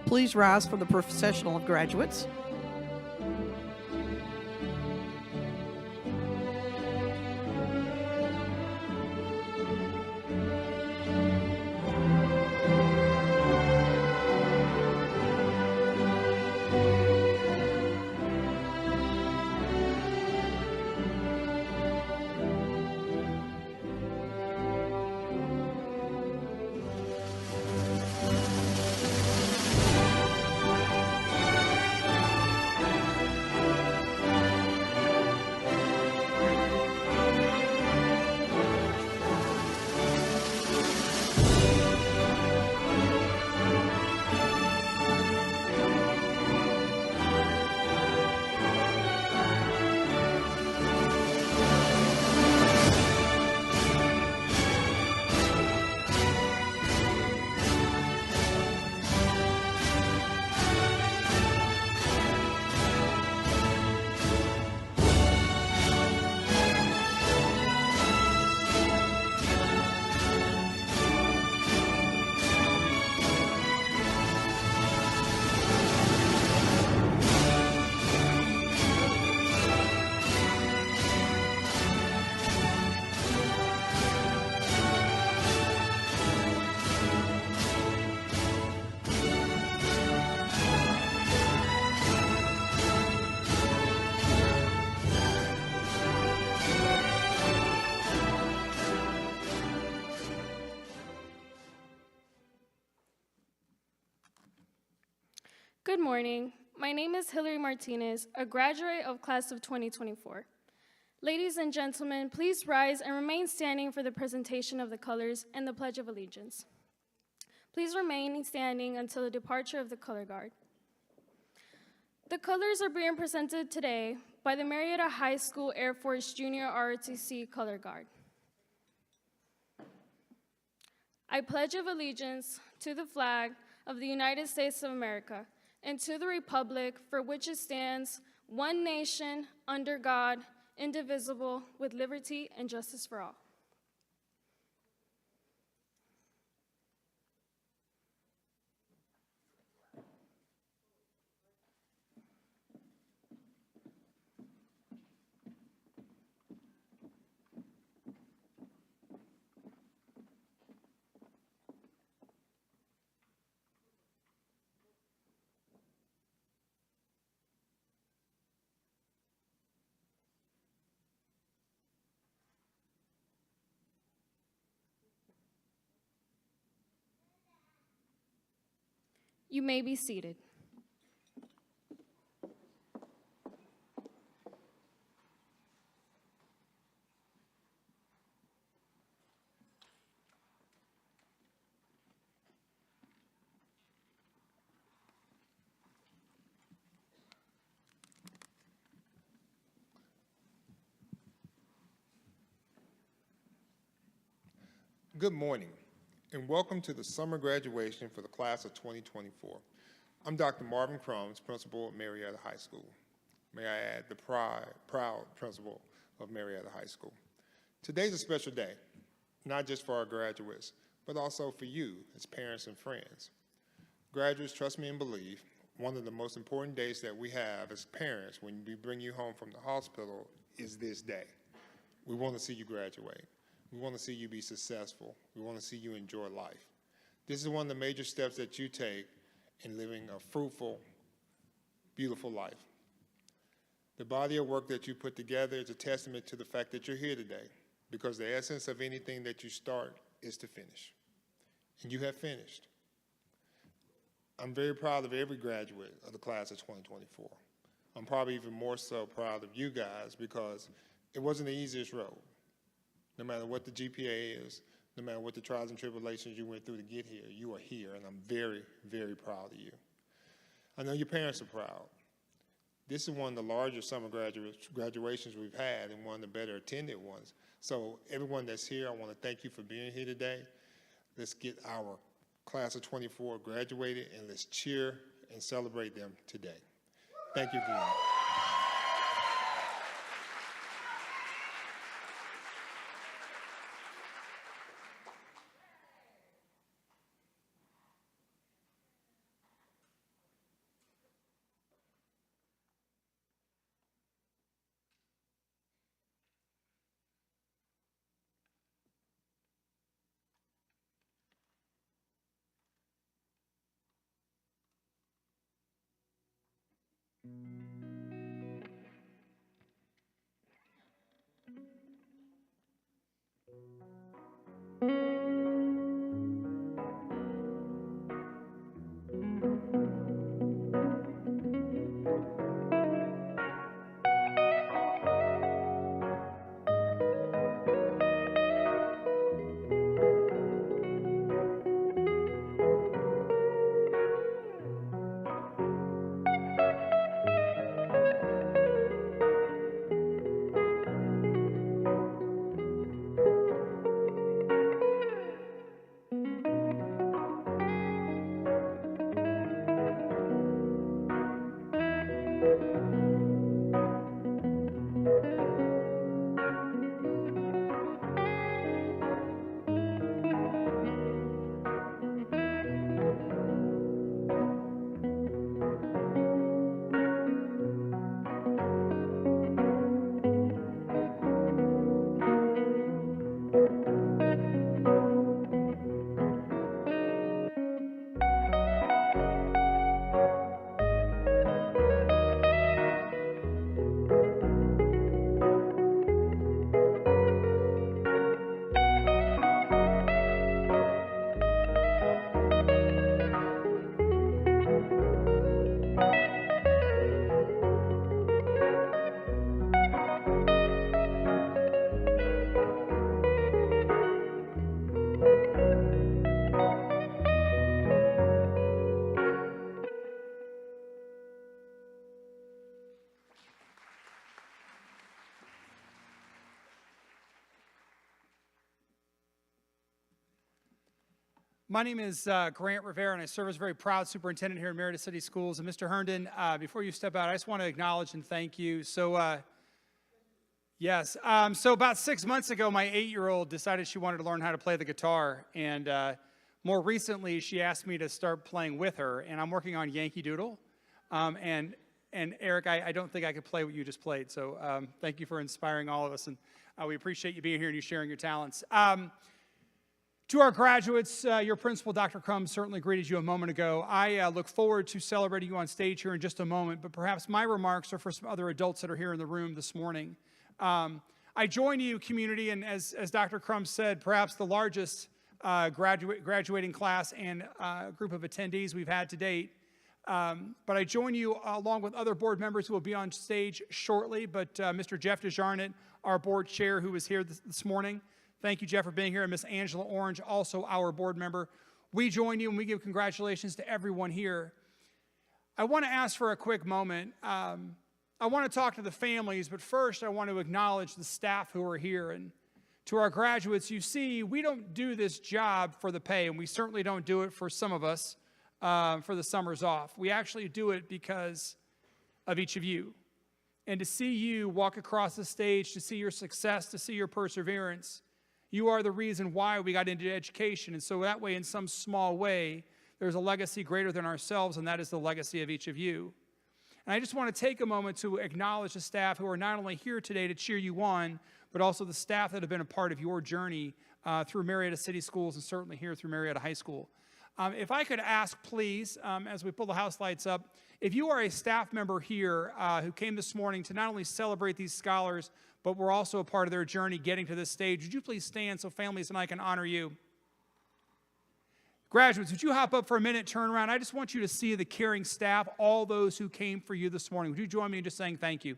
Please rise for the processional of graduates. Good morning. My name is Hillary Martinez, a graduate of class of 2024. Ladies and gentlemen, please rise and remain standing for the presentation of the colors and the Pledge of Allegiance. Please remain standing until the departure of the color guard. The colors are being presented today by the Marietta High School Air Force Junior ROTC Color Guard. I pledge of allegiance to the flag of the United States of America and to the republic for which it stands, one nation, under God, indivisible, with liberty and justice for all. You may be seated. Good morning, and welcome to the summer graduation for the class of 2024. I'm Dr. Marvin Crumbs, principal of Marietta High School. May I add, the proud principal of Marietta High School. Today's a special day, not just for our graduates, but also for you as parents and friends. Graduates, trust me and believe, one of the most important days that we have as parents when we bring you home from the hospital is this day. We want to see you graduate. We want to see you be successful. We want to see you enjoy life. This is one of the major steps that you take in living a fruitful, beautiful life. The body of work that you put together is a testament to the fact that you're here today, because the essence of anything that you start is to finish. And you have finished. I'm very proud of every graduate of the class of 2024. I'm probably even more so proud of you guys because it wasn't the easiest road. No matter what the GPA is, no matter what the trials and tribulations you went through to get here, you are here, and I'm very, very proud of you. I know your parents are proud. This is one of the largest summer graduations we've had and one of the better attended ones. So everyone that's here, I want to thank you for being here today. Let's get our class of 24 graduated, and let's cheer and celebrate them today. Thank you again. My name is Grant Rivera, and I serve as a very proud superintendent here at Marietta City Schools. And Mr. Herndon, before you step out, I just want to acknowledge and thank you. So, so about 6 months ago, my 8-year-old decided she wanted to learn how to play the guitar. And more recently, she asked me to start playing with her. And I'm working on Yankee Doodle. And Eric, I don't think I could play what you just played. So thank you for inspiring all of us. And we appreciate you being here and you sharing your talents. To our graduates, your principal, Dr. Crumbs, certainly greeted you a moment ago. I look forward to celebrating you on stage here in just a moment, but perhaps my remarks are for some other adults that are here in the room this morning. I join you, community, and as Dr. Crumbs said, perhaps the largest graduating class and group of attendees we've had to date. But I join you along with other board members who will be on stage shortly, but Mr. Jeff DeJarnett, our board chair, who was here this morning. Thank you, Jeff, for being here. And Ms. Angela Orange, also our board member. We join you and we give congratulations to everyone here. I want to ask for a quick moment. I want to talk to the families, but first I want to acknowledge the staff who are here. And to our graduates, you see, we don't do this job for the pay, and we certainly don't do it for some of us for the summers off. We actually do it because of each of you. And to see you walk across the stage, to see your success, to see your perseverance, you are the reason why we got into education. And so that way, in some small way, there's a legacy greater than ourselves, and that is the legacy of each of you. And I just want to take a moment to acknowledge the staff who are not only here today to cheer you on, but also the staff that have been a part of your journey through Marietta City Schools and certainly here through Marietta High School. If I could ask, please, as we pull the house lights up, if you are a staff member here who came this morning to not only celebrate these scholars, but we're also a part of their journey getting to this stage, would you please stand so families and I can honor you? Graduates, would you hop up for a minute, turn around? I just want you to see the caring staff, all those who came for you this morning. Would you join me in just saying thank you?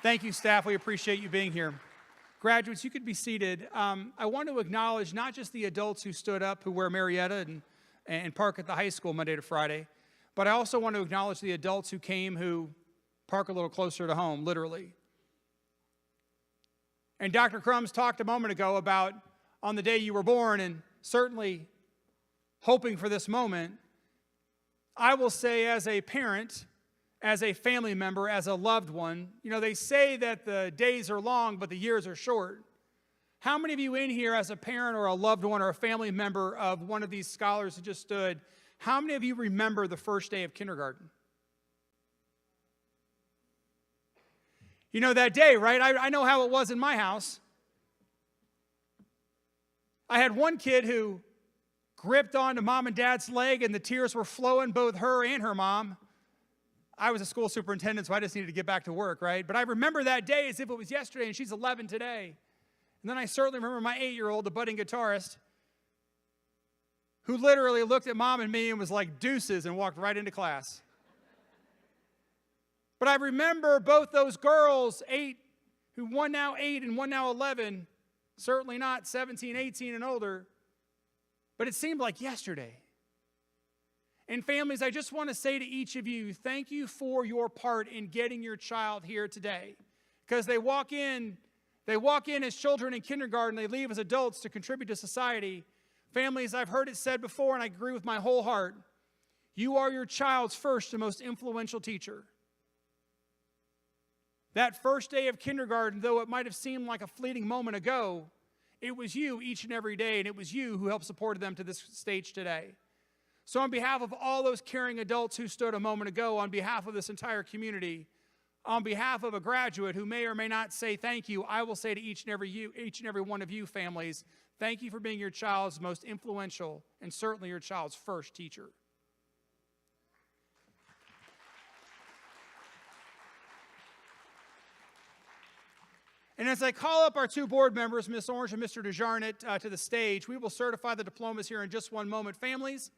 Thank you, staff. We appreciate you being here. Graduates, you could be seated. I want to acknowledge not just the adults who stood up, who wear Marietta and park at the high school Monday to Friday, but I also want to acknowledge the adults who came who park a little closer to home, literally. And Dr. Crumbs talked a moment ago about on the day you were born, and certainly hoping for this moment. I will say, as a parent, as a family member, as a loved one, you know, they say that the days are long, but the years are short. How many of you in here as a parent or a loved one or a family member of one of these scholars who just stood, how many of you remember the first day of kindergarten? You know that day, right? I know how it was in my house. I had one kid who gripped onto mom and dad's leg and the tears were flowing, both her and her mom. I was a school superintendent, so I just needed to get back to work, right? But I remember that day as if it was yesterday, and she's 11 today. And then I certainly remember my 8-year-old, the budding guitarist, who literally looked at mom and me and was like deuces and walked right into class. But I remember both those girls, one now 8 and one now 11, certainly not 17, 18 and older, but it seemed like yesterday. And families, I just want to say to each of you, thank you for your part in getting your child here today. Because they walk in as children in kindergarten, they leave as adults to contribute to society. Families, I've heard it said before, and I agree with my whole heart, you are your child's first and most influential teacher. That first day of kindergarten, though it might have seemed like a fleeting moment ago, it was you each and every day, and it was you who helped support them to this stage today. So on behalf of all those caring adults who stood a moment ago, on behalf of this entire community, on behalf of a graduate who may or may not say thank you, I will say to each and every one of you families, thank you for being your child's most influential and certainly your child's first teacher. And as I call up our two board members, Ms. Orange and Mr. DeJarnett, to the stage, we will certify the diplomas here in just one moment. Families,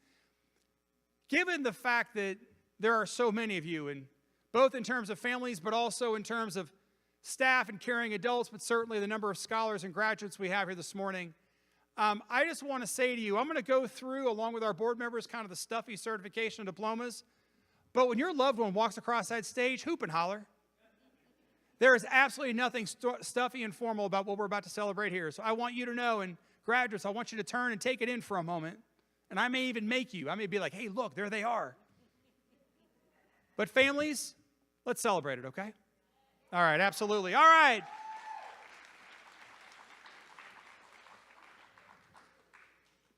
given the fact that there are so many of you, and both in terms of families, but also in terms of staff and caring adults, but certainly the number of scholars and graduates we have here this morning, I just want to say to you, I'm going to go through, along with our board members, kind of the stuffy certification diplomas. But when your loved one walks across that stage, hoop and holler. There is absolutely nothing stuffy and formal about what we're about to celebrate here. So I want you to know, and graduates, I want you to turn and take it in for a moment. And I may even make you. I may be like, hey, look, there they are. But families, let's celebrate it, okay? All right, absolutely. All right.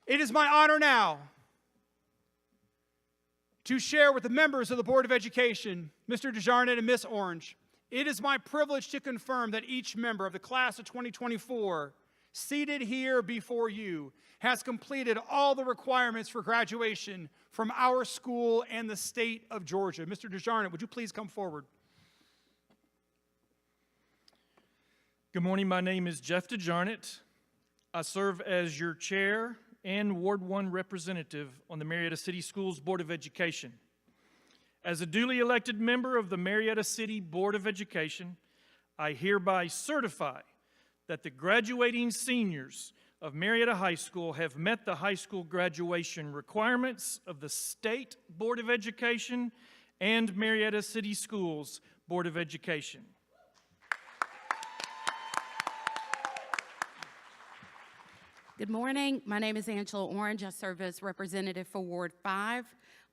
It is my honor now to share with the members of the Board of Education, Mr. DeJarnett and Miss Orange. It is my privilege to confirm that each member of the class of 2024, seated here before you, has completed all the requirements for graduation from our school and the state of Georgia. Mr. DeJarnett, would you please come forward? Good morning, my name is Jeff DeJarnett. I serve as your chair and Ward 1 representative on the Marietta City Schools Board of Education. As a duly elected member of the Marietta City Board of Education, I hereby certify that the graduating seniors of Marietta High School have met the high school graduation requirements of the State Board of Education and Marietta City Schools Board of Education. Good morning. My name is Angela Orange. I serve as representative for Ward 5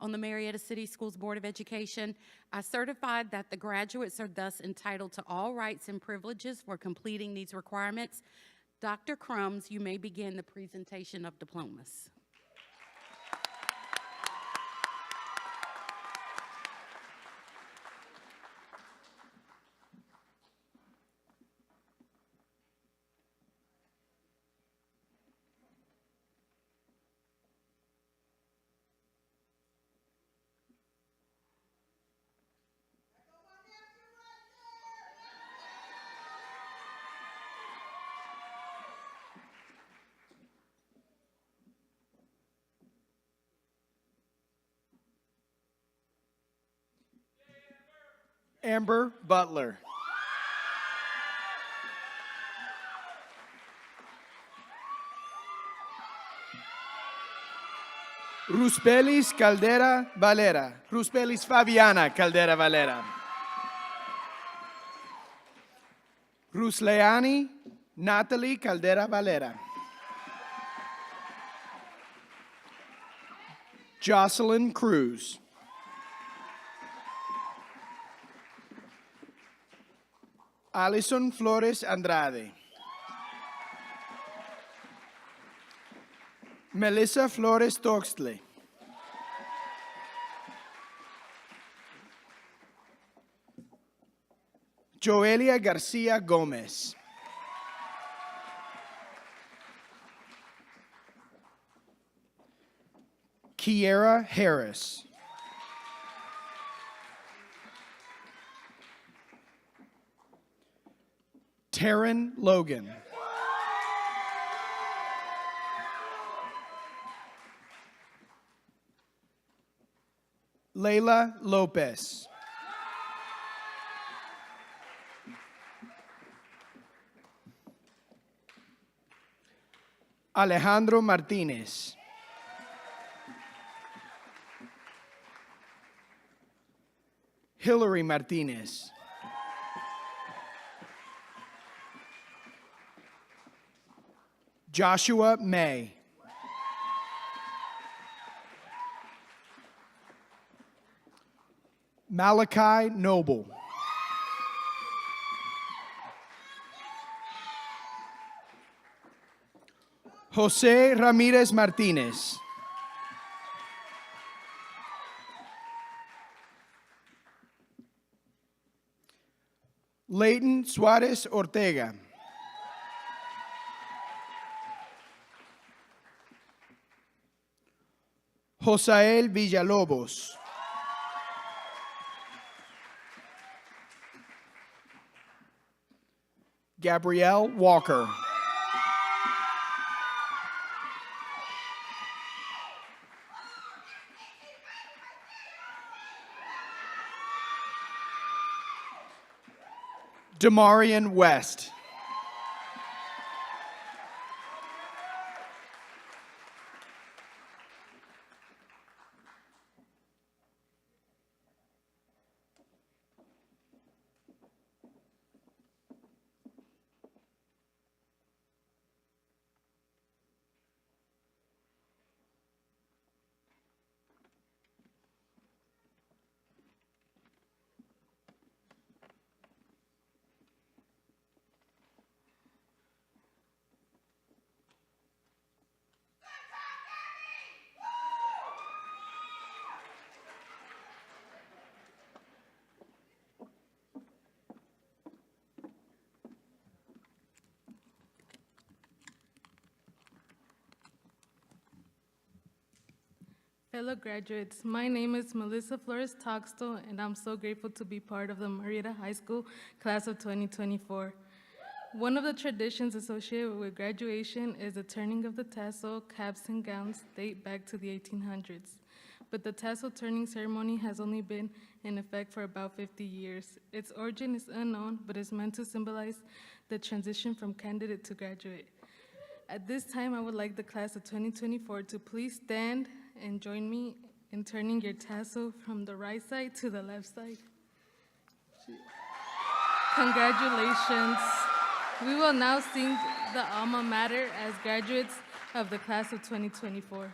on the Marietta City Schools Board of Education. I certified that the graduates are thus entitled to all rights and privileges for completing these requirements. Dr. Crumbs, you may begin the presentation of diplomas. Amber Butler. Rusbelis Caldera Valera. Rusbelis Fabiana Caldera Valera. Rusleani Natalie Caldera Valera. Jocelyn Cruz. Alison Flores Andrade. Melissa Flores Toxtle. Joelia Garcia Gomez. Kiera Harris. Taryn Logan. Layla Lopez. Alejandro Martinez. Hillary Martinez. Joshua May. Malachi Noble. Jose Ramirez Martinez. Leighton Suarez Ortega. Josael Villalobos. Gabrielle Walker. Demarian West. fellow graduates, my name is Melissa Flores Toxto, and I'm so grateful to be part of the Marietta High School class of 2024. One of the traditions associated with graduation is the turning of the tassel. Caps and gowns date back to the 1800s, but the tassel turning ceremony has only been in effect for about 50 years. Its origin is unknown, but is meant to symbolize the transition from candidate to graduate. At this time, I would like the class of 2024 to please stand and join me in turning your tassel from the right side to the left side. Congratulations. We will now sing the alma mater as graduates of the class of 2024.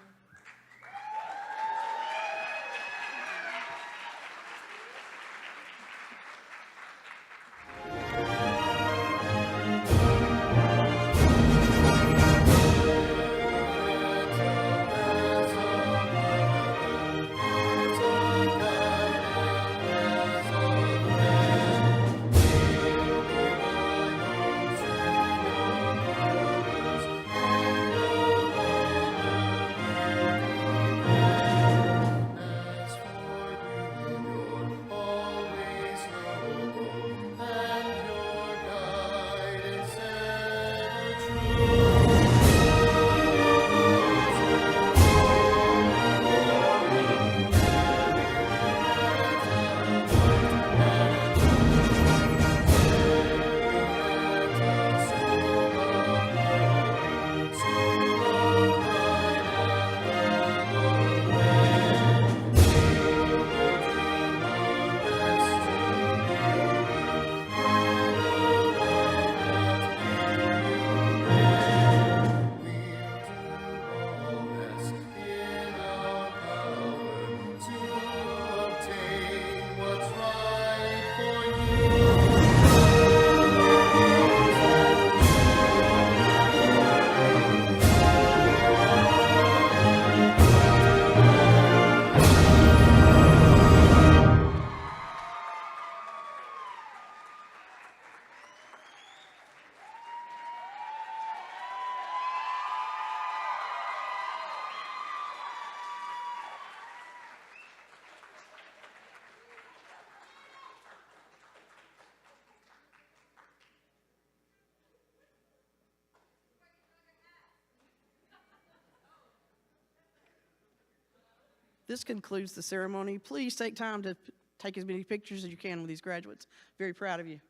This concludes the ceremony. Please take time to take as many pictures as you can with these graduates. Very proud of you.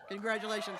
Congratulations.